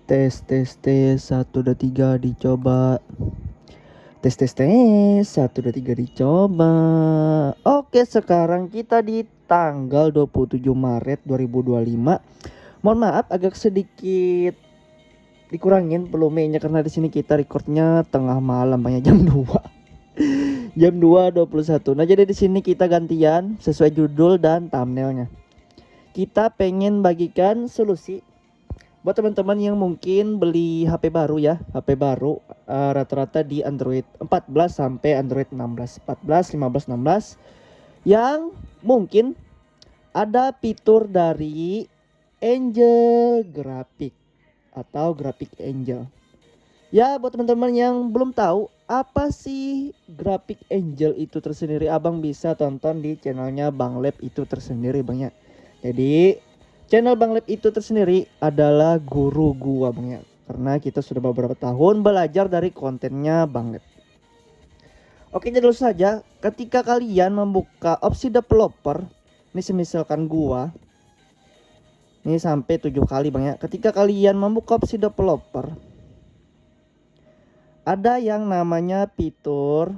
Tes 1 2 3 dicoba. Tes 1 2 3 dicoba. Oke, sekarang kita di tanggal 27 Maret 2025. Mohon maaf agak sedikit dikurangin volumenya karena di sini kita recordnya tengah malam, banyak jam 2. Jam 2:21. Nah, jadi di sini kita gantian sesuai judul dan thumbnailnya. Kita pengen bagikan solusi buat teman-teman yang mungkin beli HP baru ya, HP baru rata-rata di Android 14 sampai Android 16, 14, 15, 16 yang mungkin ada fitur dari Angel Graphic atau Graphic Angel. Ya, buat teman-teman yang belum tahu apa sih Graphic Angel itu tersendiri, abang bisa tonton di channelnya Bang Lab itu tersendiri Bang ya. Jadi channel Bang Lab itu tersendiri adalah guru gua Bang ya, karena kita sudah beberapa tahun belajar dari kontennya Bang Lab. Oke, jadi langsung saja ketika kalian membuka opsi developer, ini semisalkan gua ini sampai 7 kali Bang ya. Ketika kalian membuka opsi developer, ada yang namanya fitur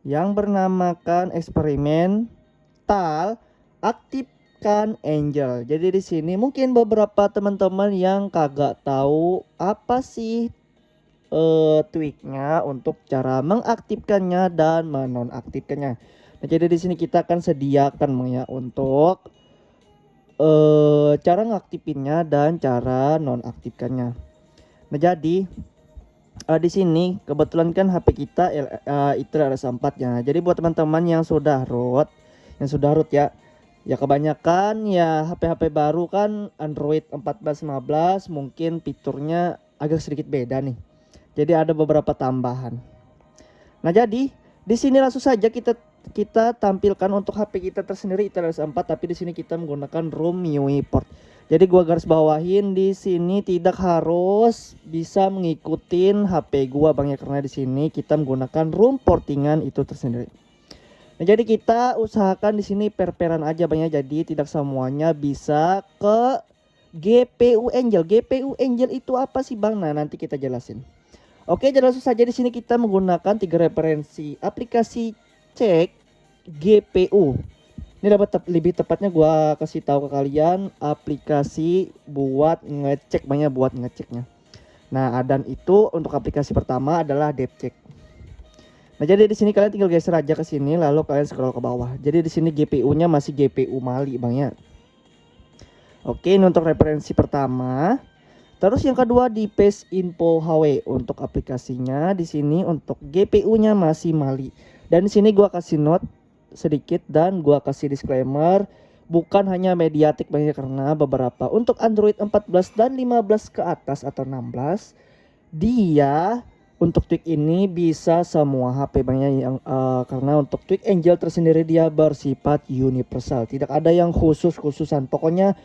yang bernamakan eksperimental aktifkan Angel. Jadi di sini mungkin beberapa teman-teman yang kagak tahu apa sih tweaknya untuk cara mengaktifkannya dan menonaktifkannya. Nah, jadi di sini kita akan sediakan ya untuk cara ngaktifinnya dan cara nonaktifkannya. Nah, jadi di sini kebetulan kan HP kita itu RS4 ya. Jadi buat teman-teman yang sudah root, ya, kebanyakan ya HP-HP baru kan Android 14 15 mungkin fiturnya agak sedikit beda nih. Jadi ada beberapa tambahan. Nah, jadi di sini langsung saja kita tampilkan untuk HP kita tersendiri itu RS4, tapi di sini kita menggunakan ROM MIUI port. Jadi gua garis bawahin di sini tidak harus bisa mengikutin HP gua Bang ya, karena di sini kita menggunakan ROM portingan itu tersendiri. Nah, jadi kita usahakan di sini per-peran aja Bang ya. Jadi tidak semuanya bisa ke GPU Angel. GPU Angel itu apa sih Bang? Nah, nanti kita jelasin. Oke, jadi langsung saja di sini kita menggunakan 3 referensi aplikasi cek GPU. Ini dapat lebih tepatnya gua kasih tahu ke kalian aplikasi buat ngecek, banyak buat ngeceknya. Nah, dan itu untuk aplikasi pertama adalah DevCheck. Nah, jadi di sini kalian tinggal geser aja ke sini lalu kalian scroll ke bawah. Jadi di sini GPU-nya masih GPU Mali Bang ya. Oke, ini untuk referensi pertama. Terus yang kedua di Page Info HW untuk aplikasinya, di sini untuk GPU-nya masih Mali. Dan di sini gua kasih note sedikit dan gua kasih disclaimer bukan hanya MediaTek banyak, karena beberapa untuk Android 14 dan 15 ke atas atau 16 dia untuk tweak ini bisa semua HP banyak yang karena untuk tweak Angel tersendiri dia bersifat universal, tidak ada yang khususan. Pokoknya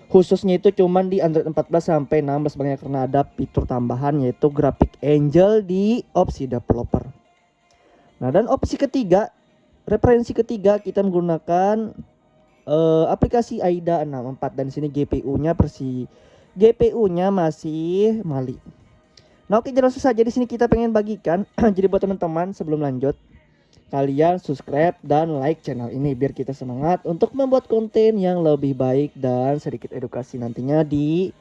khususnya itu cuman di Android 14 sampai 16 banyak, karena ada fitur tambahan yaitu Graphic Angel di opsi developer. Nah, dan opsi ketiga, referensi ketiga kita menggunakan aplikasi AIDA 64 dan sini GPU-nya masih Mali. Nah, oke, jadi langsung saja di sini kita pengen bagikan jadi buat teman-teman sebelum lanjut, kalian subscribe dan like channel ini biar kita semangat untuk membuat konten yang lebih baik dan sedikit edukasi nantinya di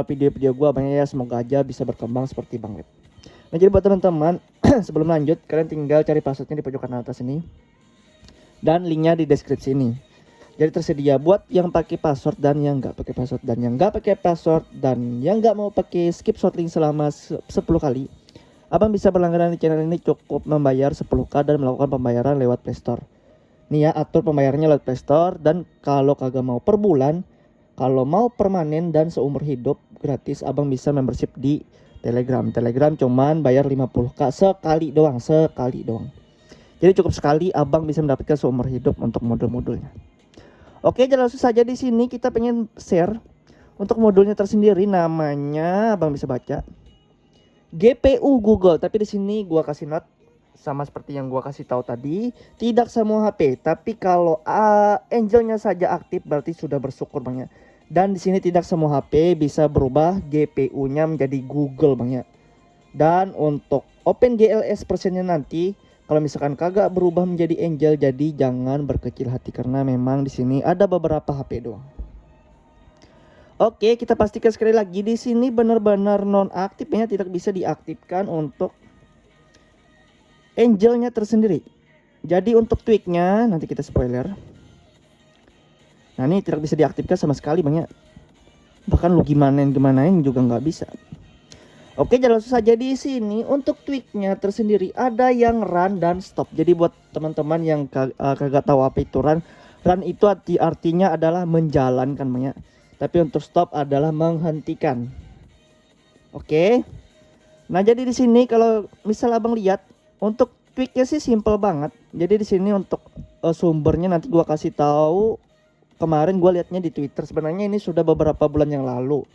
video-video gua banyak ya. Semoga aja bisa berkembang seperti Bang Lep. Nah, jadi buat teman-teman sebelum lanjut kalian tinggal cari passwordnya di pojok kanan atas ini dan linknya di deskripsi ini. Jadi tersedia buat yang pakai password dan yang nggak pakai password, dan yang nggak pakai password dan yang nggak mau pakai skip short link selama 10 kali. Abang bisa berlangganan di channel ini cukup membayar 10k dan melakukan pembayaran lewat Playstore. Nih ya, atur pembayarannya lewat Playstore, dan kalau kagak mau per bulan, kalau mau permanen dan seumur hidup gratis, abang bisa membership di Telegram. Telegram cuman bayar 50k sekali doang. Jadi cukup sekali abang bisa mendapatkan seumur hidup untuk modul-modulnya. Oke, jadi langsung saja di sini kita pengen share untuk modulnya tersendiri, namanya abang bisa baca GPU Google, tapi di sini gua kasih note sama seperti yang gua kasih tahu tadi, tidak semua HP, tapi kalau Angelnya saja aktif berarti sudah bersyukur banyak. Dan di sini tidak semua HP bisa berubah GPU-nya menjadi Google Bang ya. Dan untuk OpenGLS versionnya nanti kalau misalkan kagak berubah menjadi Angel, jadi jangan berkecil hati karena memang di sini ada beberapa HP doang. Oke, kita pastikan sekali lagi di sini benar-benar nonaktifnya, tidak bisa diaktifkan untuk Angelnya tersendiri. Jadi untuk tweaknya nanti kita spoiler. Nah ini tidak bisa diaktifkan sama sekali Bang ya. Bahkan lu gimanain juga nggak bisa. Oke, langsung saja di sini untuk tweaknya tersendiri ada yang run dan stop. Jadi buat teman-teman yang kagak tahu apa itu run itu artinya adalah menjalankan Bang ya. Tapi untuk stop adalah menghentikan. Oke. Nah, jadi di sini kalau misal Abang lihat untuk tweaknya sih simple banget. Jadi di sini untuk sumbernya nanti gua kasih tahu. Kemarin gua liatnya di Twitter. Sebenarnya ini sudah beberapa bulan yang lalu.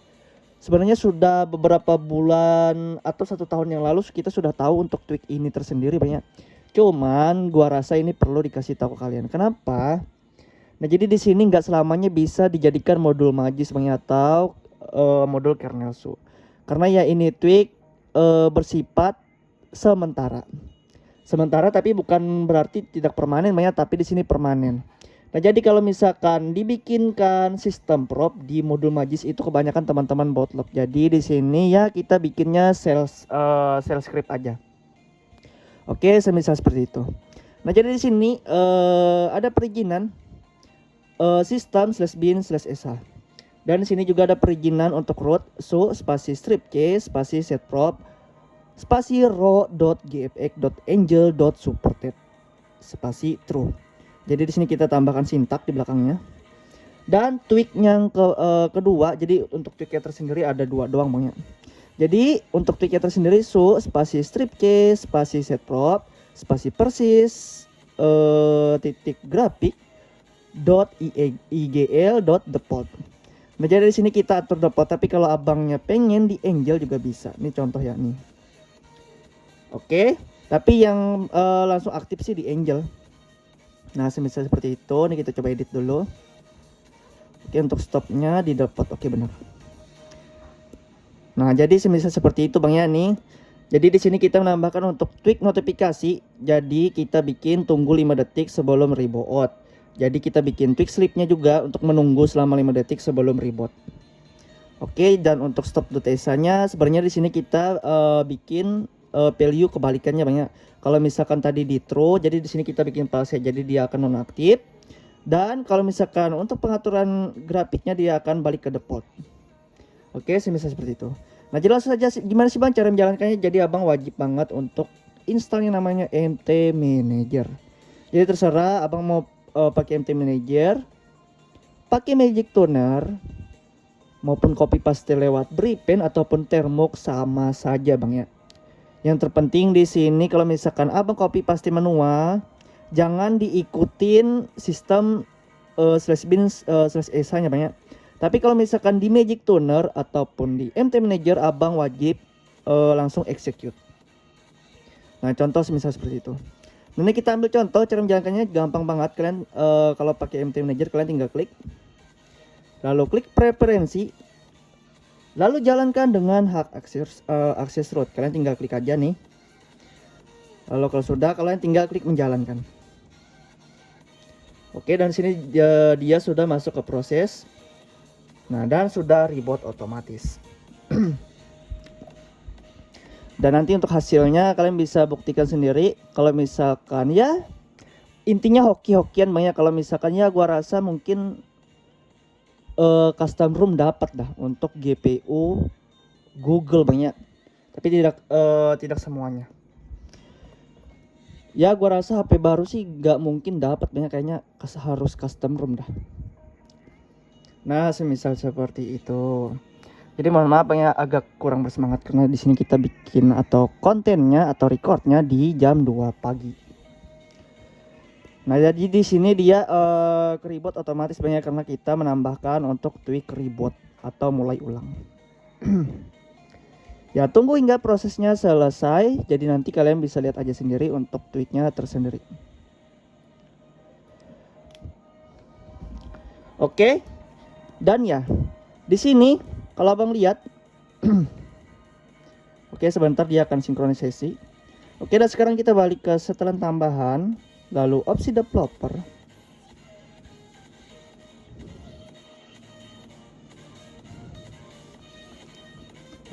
Sebenarnya sudah beberapa bulan atau 1 tahun yang lalu kita sudah tahu untuk tweak ini tersendiri banyak. Cuman gua rasa ini perlu dikasih tahu ke kalian. Kenapa? Nah, jadi di sini nggak selamanya bisa dijadikan modul magis banyak atau modul kernel su. Karena ya ini tweak bersifat sementara. Sementara tapi bukan berarti tidak permanen banyak, tapi di sini permanen. Nah, jadi kalau misalkan dibikinkan sistem prop di modul magis itu kebanyakan teman-teman bootloop. Jadi di sini ya kita bikinnya shell script aja. Oke, semisal seperti itu. Nah, jadi di sini ada perizinan system/bin/sh. Dan di sini juga ada perizinan untuk root so spasi strip c spasi set prop spasi raw.gfx.angel.supported spasi true. Jadi di sini kita tambahkan sintak di belakangnya. Dan tweak yang kedua, jadi untuk tweaknya tersendiri ada 2 doang Bang ya. Jadi untuk tweaknya tersendiri so spasi strip c spasi set prop spasi persis titik grafik dot igl dot default. Nah, jadi di sini kita atur default, tapi kalau abangnya pengen di Angel juga bisa. Ini contoh ya nih. Oke, tapi yang langsung aktif sih di Angel. Nah, semisal seperti itu. Nih kita coba edit dulu. Oke, untuk stopnya di default. Oke, benar. Nah, jadi semisal seperti itu Bang ya nih. Jadi di sini kita menambahkan untuk tweak notifikasi. Jadi kita bikin tunggu 5 detik sebelum reboot. Jadi kita bikin tweak sleepnya juga untuk menunggu selama 5 detik sebelum reboot. Oke, dan untuk stop.sh-nya sebenarnya di sini kita bikin value kebalikannya banyak. Kalau misalkan tadi di true, jadi di sini kita bikin false, jadi dia akan nonaktif. Dan kalau misalkan untuk pengaturan grafiknya dia akan balik ke default. Oke, semisal seperti itu. Nah, jelas saja gimana sih Bang cara menjalankannya. Jadi abang wajib banget untuk install yang namanya MT Manager. Jadi terserah abang mau pakai MT Manager, pakai Magic Toner, maupun copy paste lewat Bripen ataupun Termux sama saja Bang ya. Yang terpenting di sini kalau misalkan abang copy paste manual, jangan diikutin sistem /bin/sh nya banyak. Tapi kalau misalkan di Magic Toner ataupun di MT Manager, abang wajib langsung execute. Nah, contoh semisal seperti itu. Nah, ini kita ambil contoh cara menjalankannya gampang banget. Kalian kalau pakai MT Manager kalian tinggal klik, lalu klik preferensi, lalu jalankan dengan hak akses root. Kalian tinggal klik aja nih. Lalu kalau sudah, kalian tinggal klik menjalankan. Oke, dan sini dia sudah masuk ke proses. Nah, dan sudah reboot otomatis. Dan nanti untuk hasilnya kalian bisa buktikan sendiri. Kalau misalkan ya intinya hoki-hokian banyak. Kalau misalkan ya gua rasa mungkin custom ROM dapat dah untuk GPU Google banyak. Tapi tidak semuanya. Ya gua rasa HP baru sih gak mungkin dapat banyak, kayaknya harus custom ROM dah. Nah, semisal seperti itu. Jadi mohon maaf ya agak kurang bersemangat karena di sini kita bikin atau kontennya atau recordnya di jam 2 pagi. Nah, jadi di sini dia reboot otomatis banyak karena kita menambahkan untuk tweak reboot atau mulai ulang. Ya, tunggu hingga prosesnya selesai. Jadi nanti kalian bisa lihat aja sendiri untuk tweaknya tersendiri. Oke. Dan ya, Di sini kalau abang lihat, oke sebentar dia akan sinkronisasi. Oke, dan sekarang kita balik ke setelan tambahan, lalu opsi developer.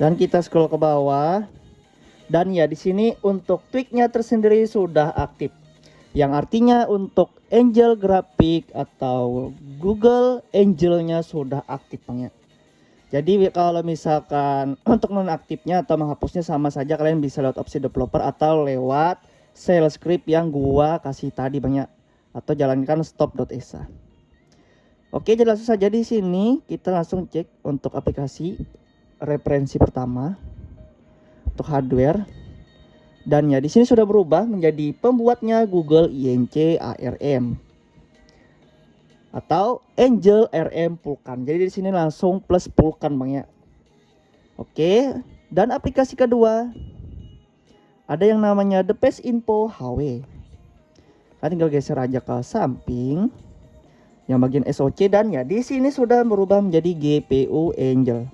Dan kita scroll ke bawah. Dan ya di sini untuk tweaknya tersendiri sudah aktif. Yang artinya untuk Angel Graphic atau Google Angelnya sudah aktif Bang ya. Jadi kalau misalkan untuk nonaktifnya atau menghapusnya sama saja, kalian bisa lewat opsi developer atau lewat shell script yang gua kasih tadi banyak, atau jalankan stop.exe. Oke, jadi langsung saja di sini kita langsung cek untuk aplikasi referensi pertama untuk hardware. Dan ya di sini sudah berubah menjadi pembuatnya Google INC ARM atau Angel RM Vulkan. Jadi di sini langsung plus Vulkan Bang ya. Oke, dan aplikasi kedua ada yang namanya The Page Info HW. Kita tinggal geser aja ke samping yang bagian SOC, dan ya di sini sudah berubah menjadi GPU Angel.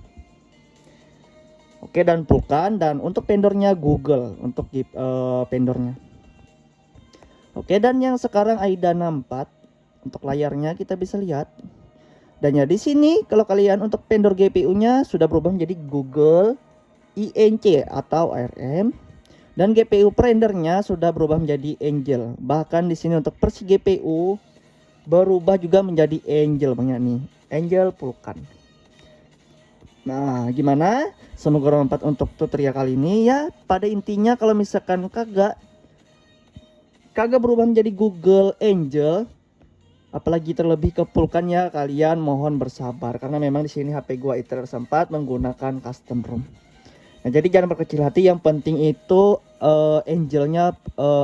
Oke, dan Vulkan, dan untuk vendornya Google untuk vendornya. Oke, dan yang sekarang AIDA 64 untuk layarnya kita bisa lihat. Dan ya di sini kalau kalian untuk vendor GPU-nya sudah berubah menjadi Google INC atau ARM, dan GPU rendernya sudah berubah menjadi Angel. Bahkan di sini untuk versi GPU berubah juga menjadi Angel banyak nih, Angel Vulkan. Nah, gimana? Semoga bermanfaat untuk tutorial kali ini ya. Pada intinya kalau misalkan kagak berubah menjadi Google Angel, apalagi terlebih ke Vulkan ya, kalian mohon bersabar karena memang di sini HP gua Iter 4 menggunakan custom ROM. Nah, jadi jangan berkecil hati, yang penting itu Angelnya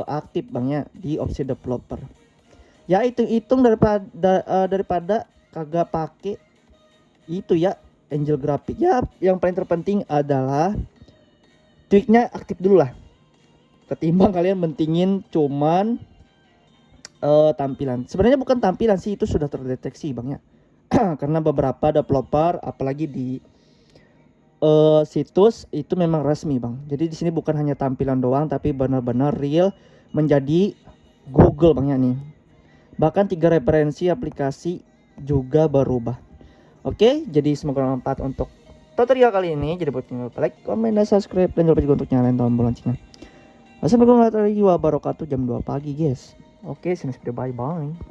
aktif Bang ya di opsi developer. Ya hitung daripada kagak pakai itu ya Angel Graphic. Ya yang paling terpenting adalah tweaknya aktif dulu lah, ketimbang kalian mentingin cuman tampilan. Sebenarnya bukan tampilan sih, itu sudah terdeteksi Bang ya. Karena beberapa developer apalagi di situs itu memang resmi Bang. Jadi di sini bukan hanya tampilan doang tapi benar-benar real menjadi Google Bang ya nih. Bahkan 3 referensi aplikasi juga berubah. Oke, jadi semoga bermanfaat untuk tutorial kali ini. Jadi buat jangan lupa like, komen, dan subscribe, dan jangan lupa juga untuk nyalain tombol loncengnya. Assalamualaikum warahmatullahi wabarakatuh. Jam 2 pagi guys. Oke, sini sudah bye bye.